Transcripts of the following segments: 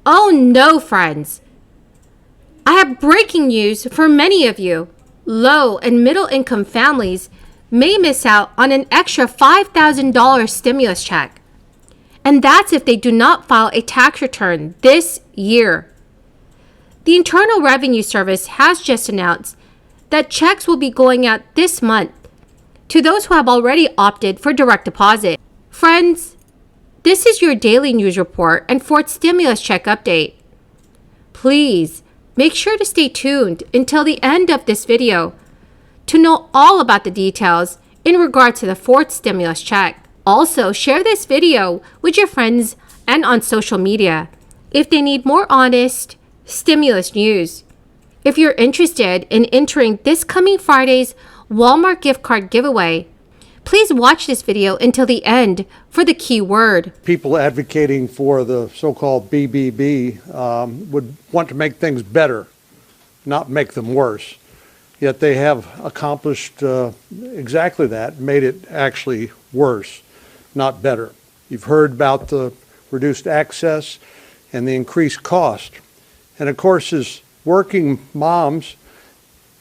Oh no, friends! I have breaking news for many of you. Low and middle income families may miss out on an extra $5,000 stimulus check. And that's if they do not file a tax return this year. The Internal Revenue Service has just announced that checks will be going out this month to those who have already opted for direct deposit. Friends, this is your daily news report and fourth stimulus check update. Please make sure to stay tuned until the end of this video to know all about the details in regard to the fourth stimulus check. Also, share this video with your friends and on social media if they need more honest stimulus news. If you're interested in entering this coming Friday's Walmart gift card giveaway, please watch this video until the end for the key word. People advocating for the so-called BBB would want to make things better, not make them worse. Yet they have accomplished exactly that, made it actually worse, not better. You've heard about the reduced access and the increased cost. And of course, as working moms,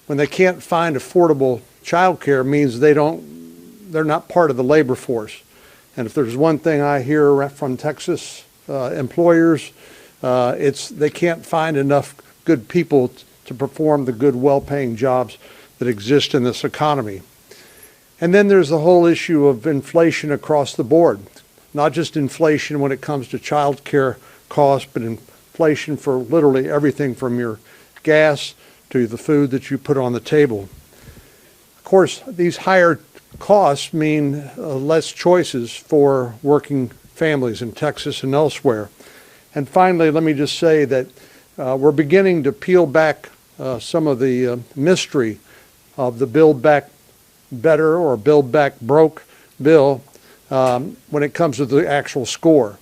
when they can't find affordable childcare, means they're not part of the labor force. And if there's one thing I hear from Texas employers, it's they can't find enough good people to perform the good, well-paying jobs that exist in this economy. And then there's the whole issue of inflation across the board, not just inflation when it comes to child care costs, but inflation for literally everything from your gas to the food that you put on the table. Of course, these higher costs mean less choices for working families in Texas and elsewhere. And finally, let me just say that we're beginning to peel back some of the mystery of the Build Back Better or Build Back Broke bill when it comes to the actual score.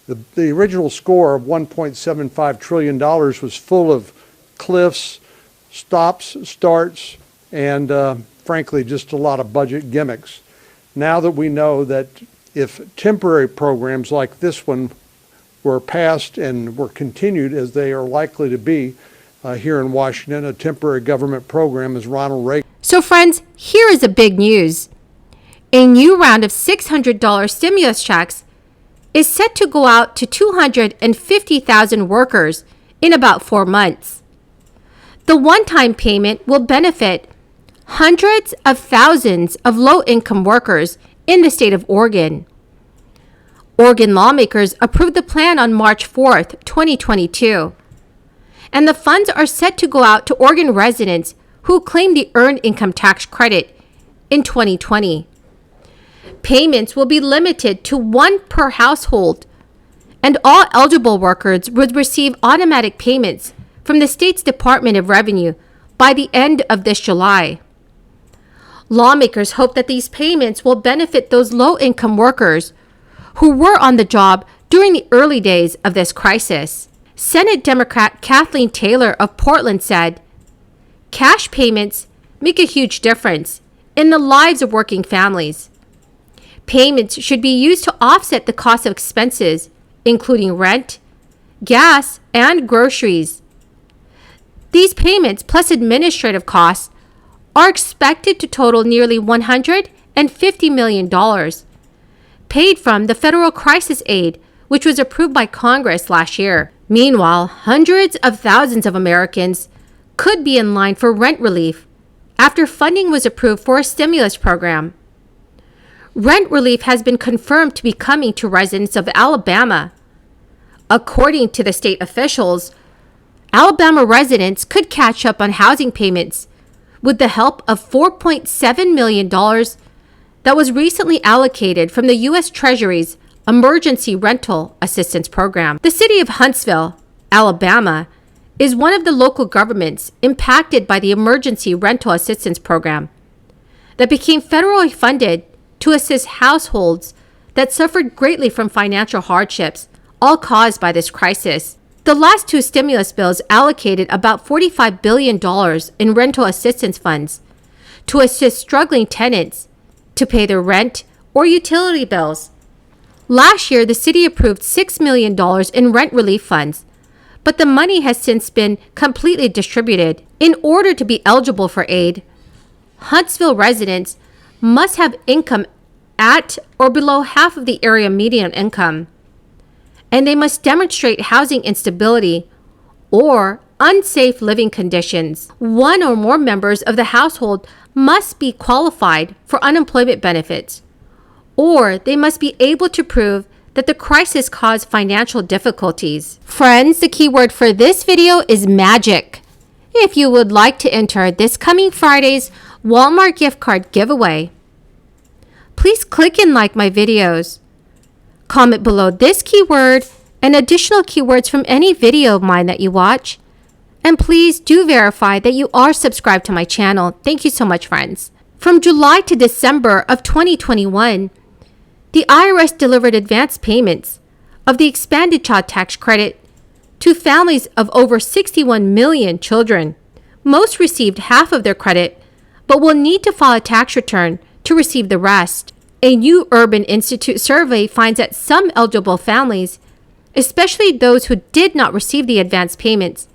The original score of $1.75 trillion was full of cliffs, stops, starts, and frankly, just a lot of budget gimmicks. Now that we know that if temporary programs like this one were passed and were continued as they are likely to be here in Washington, a temporary government program as Ronald Reagan. So friends, here is the big news. A new round of $600 stimulus checks is set to go out to 250,000 workers in about 4 months. The one-time payment will benefit hundreds of thousands of low-income workers in the state of Oregon. Oregon lawmakers approved the plan on March 4th, 2022. And the funds are set to go out to Oregon residents who claim the Earned Income Tax Credit in 2020. Payments will be limited to one per household, and all eligible workers would receive automatic payments from the state's Department of Revenue by the end of this July. Lawmakers hope that these payments will benefit those low-income workers who were on the job during the early days of this crisis. Senate Democrat Kathleen Taylor of Portland said, "Cash payments make a huge difference in the lives of working families. Payments should be used to offset the cost of expenses, including rent, gas, and groceries. These payments, plus administrative costs, are expected to total nearly $150 million, paid from the federal crisis aid, which was approved by Congress last year. Meanwhile, hundreds of thousands of Americans could be in line for rent relief after funding was approved for a stimulus program. Rent relief has been confirmed to be coming to residents of Alabama. According to the state officials, Alabama residents could catch up on housing payments with the help of $4.7 million that was recently allocated from the U.S. Treasury's Emergency Rental Assistance Program. The city of Huntsville, Alabama, is one of the local governments impacted by the Emergency Rental Assistance Program that became federally funded to assist households that suffered greatly from financial hardships, all caused by this crisis. The last two stimulus bills allocated about $45 billion in rental assistance funds to assist struggling tenants to pay their rent or utility bills. Last year, the city approved $6 million in rent relief funds, but the money has since been completely distributed. In order to be eligible for aid, Huntsville residents must have income at or below half of the area median income, and they must demonstrate housing instability or unsafe living conditions. One or more members of the household must be qualified for unemployment benefits, or they must be able to prove that the crisis caused financial difficulties. Friends, the keyword for this video is magic. If you would like to enter this coming Friday's Walmart gift card giveaway, please click and like my videos. Comment below this keyword and additional keywords from any video of mine that you watch. And please do verify that you are subscribed to my channel. Thank you so much, friends. From July to December of 2021, the IRS delivered advance payments of the expanded child tax credit to families of over 61 million children. Most received half of their credit, but will need to file a tax return to receive the rest. A new Urban Institute survey finds that some eligible families, especially those who did not receive the advance payments,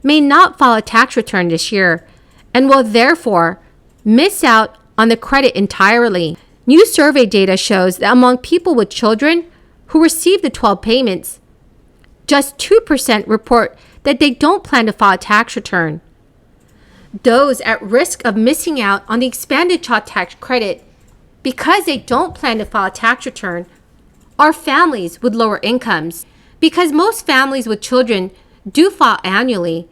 may not file a tax return this year and will therefore miss out on the credit entirely. New survey data shows that among people with children who receive the 12 payments, just 2% report that they don't plan to file a tax return. Those at risk of missing out on the expanded child tax credit because they don't plan to file a tax return are families with lower incomes. Because most families with children do file annually,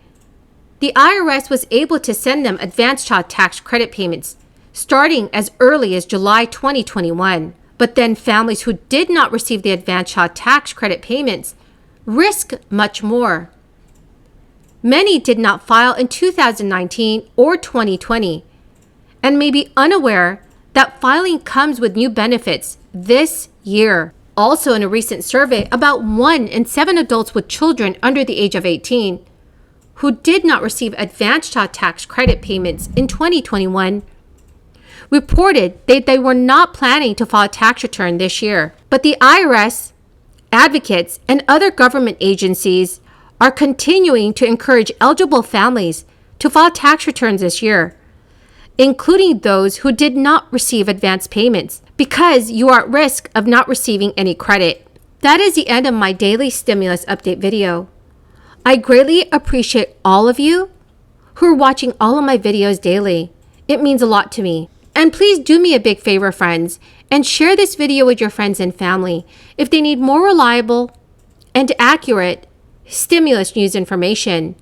the IRS was able to send them advanced child tax credit payments starting as early as July 2021. But then families who did not receive the advanced child tax credit payments risk much more. Many did not file in 2019 or 2020 and may be unaware that filing comes with new benefits this year. Also, in a recent survey, about 1 in 7 adults with children under the age of 18 who did not receive advanced child tax credit payments in 2021 reported that they were not planning to file a tax return this year. But the IRS, advocates, and other government agencies are continuing to encourage eligible families to file tax returns this year, including those who did not receive advance payments, because you are at risk of not receiving any credit. That is the end of my daily stimulus update video. I greatly appreciate all of you who are watching all of my videos daily. It means a lot to me. And please do me a big favor, friends, and share this video with your friends and family if they need more reliable and accurate stimulus news information.